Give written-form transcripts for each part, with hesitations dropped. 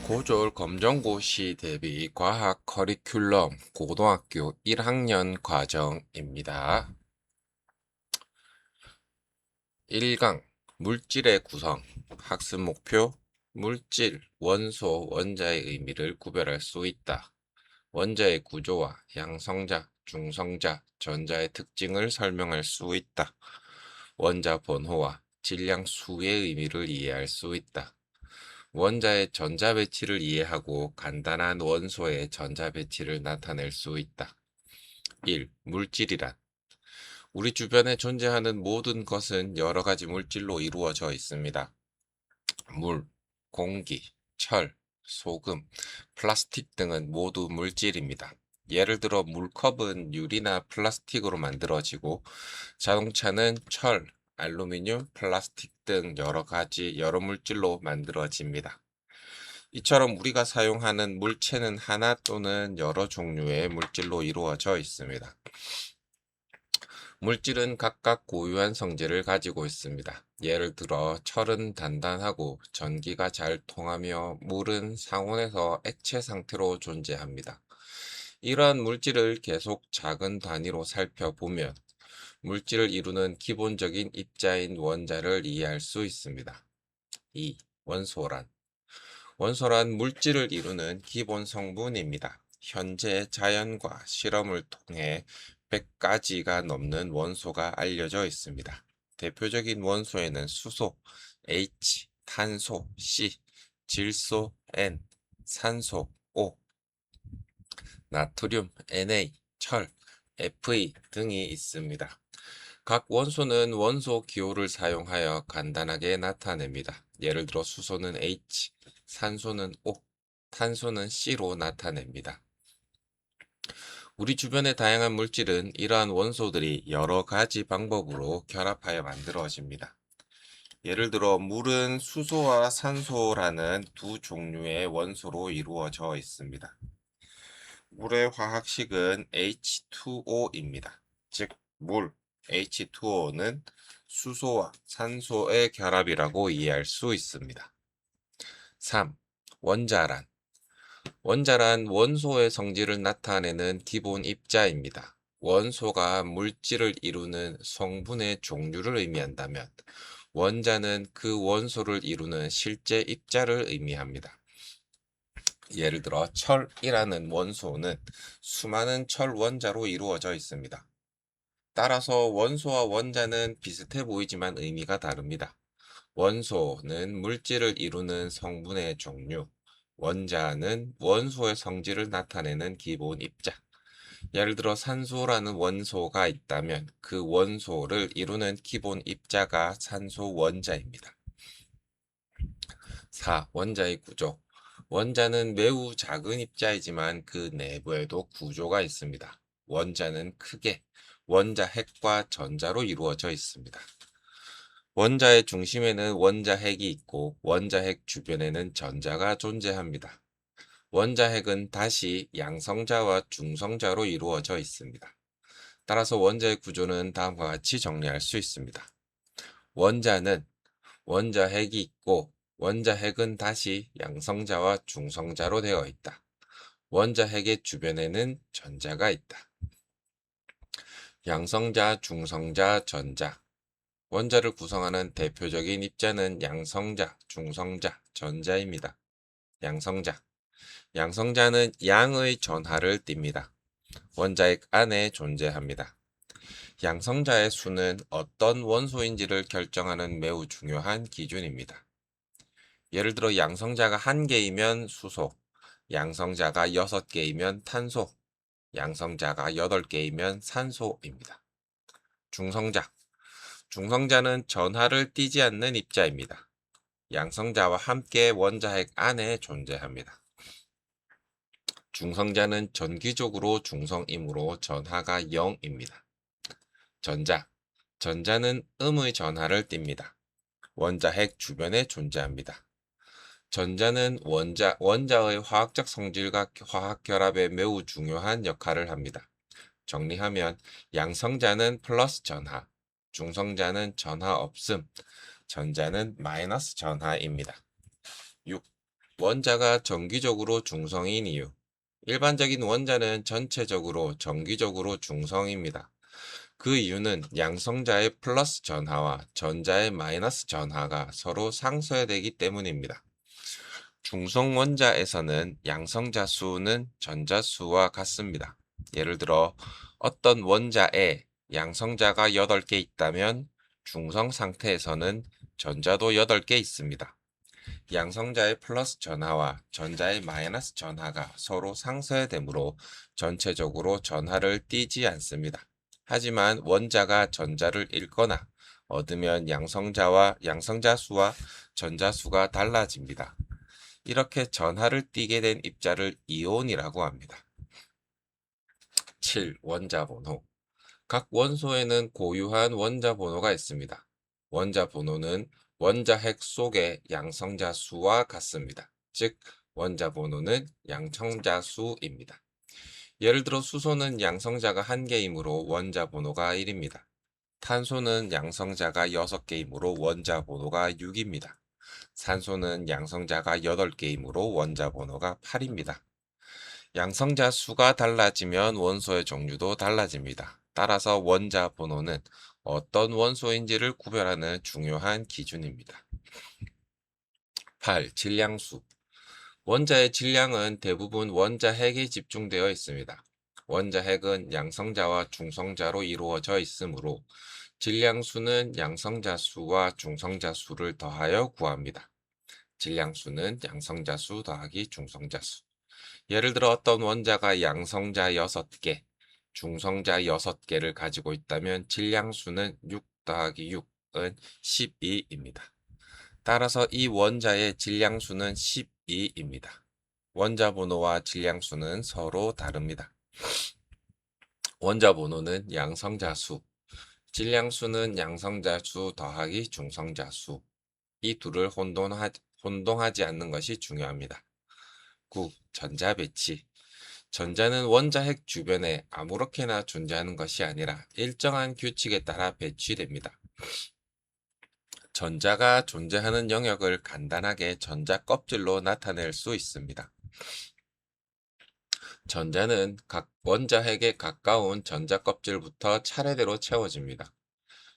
고졸 검정고시 대비 과학 커리큘럼 고등학교 1학년 과정입니다. 1강 물질의 구성 학습 목표 물질, 원소, 원자의 의미를 구별할 수 있다. 원자의 구조와 양성자, 중성자, 전자의 특징을 설명할 수 있다. 원자 번호와 질량 수의 의미를 이해할 수 있다. 원자의 전자 배치를 이해하고 간단한 원소의 전자 배치를 나타낼 수 있다. 1. 물질이란 우리 주변에 존재하는 모든 것은 여러 가지 물질로 이루어져 있습니다. 물, 공기, 철, 소금, 플라스틱 등은 모두 물질입니다. 예를 들어 물컵은 유리나 플라스틱으로 만들어지고 자동차는 철, 알루미늄, 플라스틱 등 여러 물질로 만들어집니다. 이처럼 우리가 사용하는 물체는 하나 또는 여러 종류의 물질로 이루어져 있습니다. 물질은 각각 고유한 성질을 가지고 있습니다. 예를 들어 철은 단단하고 전기가 잘 통하며 물은 상온에서 액체 상태로 존재합니다. 이러한 물질을 계속 작은 단위로 살펴보면 물질을 이루는 기본적인 입자인 원자를 이해할 수 있습니다. 2. 원소란 원소란 물질을 이루는 기본 성분입니다. 현재 자연과 실험을 통해 100가지가 넘는 원소가 알려져 있습니다. 대표적인 원소에는 수소, H, 탄소, C, 질소, N, 산소, O, 나트륨, Na, 철, Fe 등이 있습니다. 각 원소는 원소 기호를 사용하여 간단하게 나타냅니다. 예를 들어 수소는 H, 산소는 O, 탄소는 C로 나타냅니다. 우리 주변의 다양한 물질은 이러한 원소들이 여러 가지 방법으로 결합하여 만들어집니다. 예를 들어 물은 수소와 산소라는 두 종류의 원소로 이루어져 있습니다. 물의 화학식은 H2O입니다. 즉, 물 H2O는 수소와 산소의 결합이라고 이해할 수 있습니다. 3. 원자란 원자란 원소의 성질을 나타내는 기본 입자입니다. 원소가 물질을 이루는 성분의 종류를 의미한다면 원자는 그 원소를 이루는 실제 입자를 의미합니다. 예를 들어 철이라는 원소는 수많은 철 원자로 이루어져 있습니다. 따라서 원소와 원자는 비슷해 보이지만 의미가 다릅니다. 원소는 물질을 이루는 성분의 종류, 원자는 원소의 성질을 나타내는 기본 입자. 예를 들어 산소라는 원소가 있다면 그 원소를 이루는 기본 입자가 산소 원자입니다. 4. 원자의 구조 원자는 매우 작은 입자이지만 그 내부에도 구조가 있습니다. 원자는 크게 원자핵과 전자로 이루어져 있습니다. 원자의 중심에는 원자핵이 있고 원자핵 주변에는 전자가 존재합니다. 원자핵은 다시 양성자와 중성자로 이루어져 있습니다. 따라서 원자의 구조는 다음과 같이 정리할 수 있습니다. 원자는 원자핵이 있고 원자핵은 다시 양성자와 중성자로 되어 있다. 원자핵의 주변에는 전자가 있다. 양성자, 중성자, 전자. 원자를 구성하는 대표적인 입자는 양성자, 중성자, 전자입니다. 양성자. 양성자는 양의 전하를 띱니다. 원자핵 안에 존재합니다. 양성자의 수는 어떤 원소인지를 결정하는 매우 중요한 기준입니다. 예를 들어 양성자가 1개이면 수소, 양성자가 6개이면 탄소, 양성자가 8개이면 산소입니다. 중성자. 중성자는 전하를 띠지 않는 입자입니다. 양성자와 함께 원자핵 안에 존재합니다. 중성자는 전기적으로 중성이므로 전하가 0입니다. 전자. 전자는 음의 전하를 띱니다. 원자핵 주변에 존재합니다. 전자는 원자의 화학적 성질과 화학 결합에 매우 중요한 역할을 합니다. 정리하면 양성자는 플러스 전하, 중성자는 전하 없음, 전자는 마이너스 전하입니다. 6. 원자가 정기적으로 중성인 이유. 일반적인 원자는 전체적으로 정기적으로 중성입니다. 그 이유는 양성자의 플러스 전하와 전자의 마이너스 전하가 서로 상쇄되기 때문입니다. 중성 원자에서는 양성자 수는 전자 수와 같습니다. 예를 들어 어떤 원자에 양성자가 8개 있다면 중성 상태에서는 전자도 8개 있습니다. 양성자의 플러스 전하와 전자의 마이너스 전하가 서로 상쇄되므로 전체적으로 전하를 띠지 않습니다. 하지만 원자가 전자를 잃거나 얻으면 양성자 수와 전자 수가 달라집니다. 이렇게 전하를 띠게 된 입자를 이온이라고 합니다. 7. 원자 번호. 각 원소에는 고유한 원자 번호가 있습니다. 원자 번호는 원자 핵 속의 양성자 수와 같습니다. 즉, 원자 번호는 양성자 수입니다. 예를 들어 수소는 양성자가 1개이므로 원자 번호가 1입니다. 탄소는 양성자가 6개이므로 원자 번호가 6입니다. 산소는 양성자가 8개이므로 원자 번호가 8입니다. 양성자 수가 달라지면 원소의 종류도 달라집니다. 따라서 원자 번호는 어떤 원소인지를 구별하는 중요한 기준입니다. 8. 질량수. 원자의 질량은 대부분 원자 핵에 집중되어 있습니다. 원자 핵은 양성자와 중성자로 이루어져 있으므로 질량수는 양성자 수와 중성자 수를 더하여 구합니다. 질량수는 양성자 수 더하기 중성자 수. 예를 들어 어떤 원자가 양성자 6개, 중성자 6개를 가지고 있다면 질량수는 6 더하기 6은 12입니다. 따라서 이 원자의 질량수는 12입니다. 원자 번호와 질량수는 서로 다릅니다. 원자 번호는 양성자 수, 질량수는 양성자 수 더하기 중성자 수. 이 둘을 혼동하지 않는 것이 중요합니다. 9. 전자 배치. 전자는 원자 핵 주변에 아무렇게나 존재하는 것이 아니라 일정한 규칙에 따라 배치됩니다. 전자가 존재하는 영역을 간단하게 전자 껍질로 나타낼 수 있습니다. 전자는 각 원자 핵에 가까운 전자 껍질부터 차례대로 채워집니다.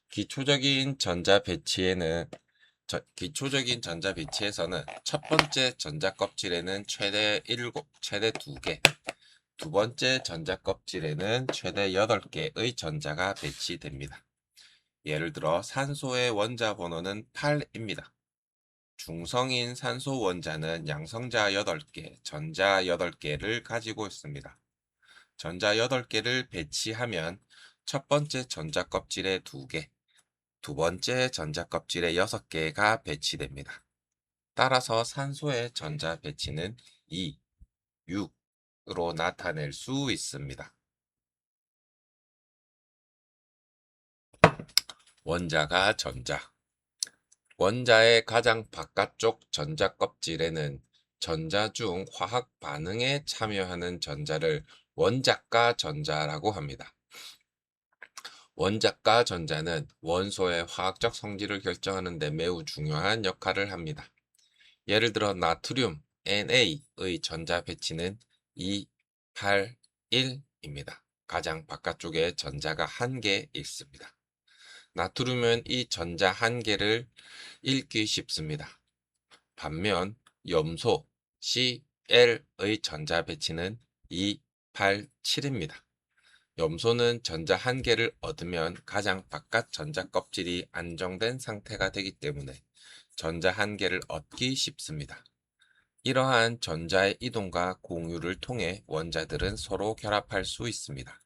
기초적인 전자 배치에서는 첫 번째 전자 껍질에는 최대 2개, 두 번째 전자 껍질에는 최대 8개의 전자가 배치됩니다. 예를 들어 산소의 원자 번호는 8입니다. 중성인 산소 원자는 양성자 8개, 전자 8개를 가지고 있습니다. 전자 8개를 배치하면 첫 번째 전자 껍질에 2개, 두 번째 전자 껍질에 6개가 배치됩니다. 따라서 산소의 전자 배치는 2, 6으로 나타낼 수 있습니다. 원자가 전자. 원자의 가장 바깥쪽 전자 껍질에는 전자 중 화학 반응에 참여하는 전자를 원자가 전자라고 합니다. 원자가 전자는 원소의 화학적 성질을 결정하는 데 매우 중요한 역할을 합니다. 예를 들어 나트륨 Na의 전자 배치는 2, 8, 1입니다. 가장 바깥쪽에 전자가 1개 있습니다. 나트륨은 이 전자 1개를 읽기 쉽습니다. 반면 염소 Cl의 전자 배치는 2, 8, 7입니다. 염소는 전자 1개를 얻으면 가장 바깥 전자 껍질이 안정된 상태가 되기 때문에 전자 1개를 얻기 쉽습니다. 이러한 전자의 이동과 공유를 통해 원자들은 서로 결합할 수 있습니다.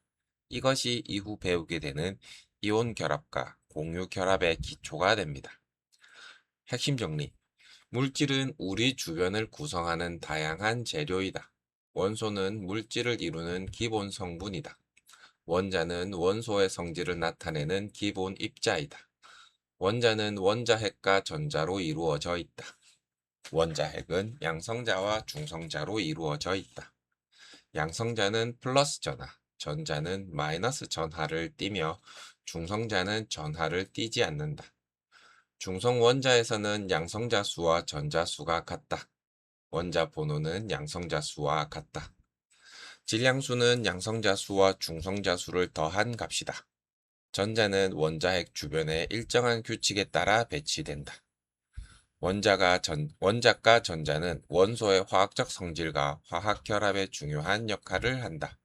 이것이 이후 배우게 되는 이온 결합과 공유 결합의 기초가 됩니다. 핵심 정리. 물질은 우리 주변을 구성하는 다양한 재료이다. 원소는 물질을 이루는 기본 성분이다. 원자는 원소의 성질을 나타내는 기본 입자이다. 원자는 원자핵과 전자로 이루어져 있다. 원자핵은 양성자와 중성자로 이루어져 있다. 양성자는 플러스 전하, 전자는 마이너스 전하를 띠며 중성자는 전하를 띠지 않는다. 중성 원자에서는 양성자 수와 전자 수가 같다. 원자 번호는 양성자 수와 같다. 질량수는 양성자 수와 중성자 수를 더한 값이다. 전자는 원자핵 주변에 일정한 규칙에 따라 배치된다. 원자과 전자는 원소의 화학적 성질과 화학 결합에 중요한 역할을 한다.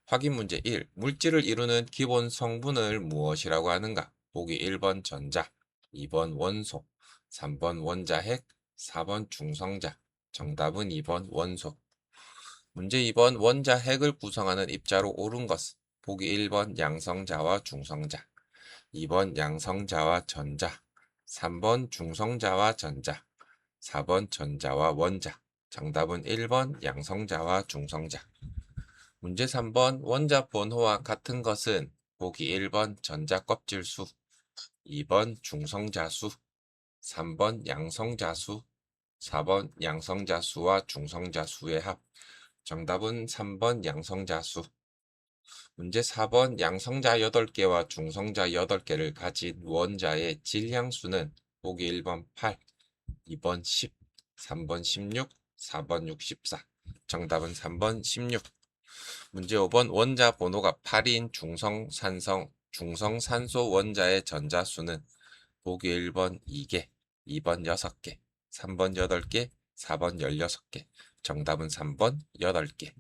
확인 문제 1. 물질을 이루는 기본 성분을 무엇이라고 하는가? 보기 1번 전자, 2번 원소, 3번 원자핵, 4번 중성자. 정답은 2번 원소. 문제 2번 원자핵을 구성하는 입자로 옳은 것은 보기 1번 양성자와 중성자, 2번 양성자와 전자, 3번 중성자와 전자, 4번 전자와 원자. 정답은 1번 양성자와 중성자. 문제 3번 원자 번호와 같은 것은 보기 1번 전자 껍질수, 2번 중성자수, 3번 양성자수, 4번 양성자수와 중성자수의 합. 정답은 3번 양성자수. 문제 4번 양성자 8개와 중성자 8개를 가진 원자의 질량수는 보기 1번 8, 2번 10, 3번 16, 4번 64. 정답은 3번 16. 문제 5번 원자 번호가 8인 중성산소 원자의 전자수는 보기 1번 2개, 2번 6개, 3번 8개, 4번 16개. 정답은 3번 8개.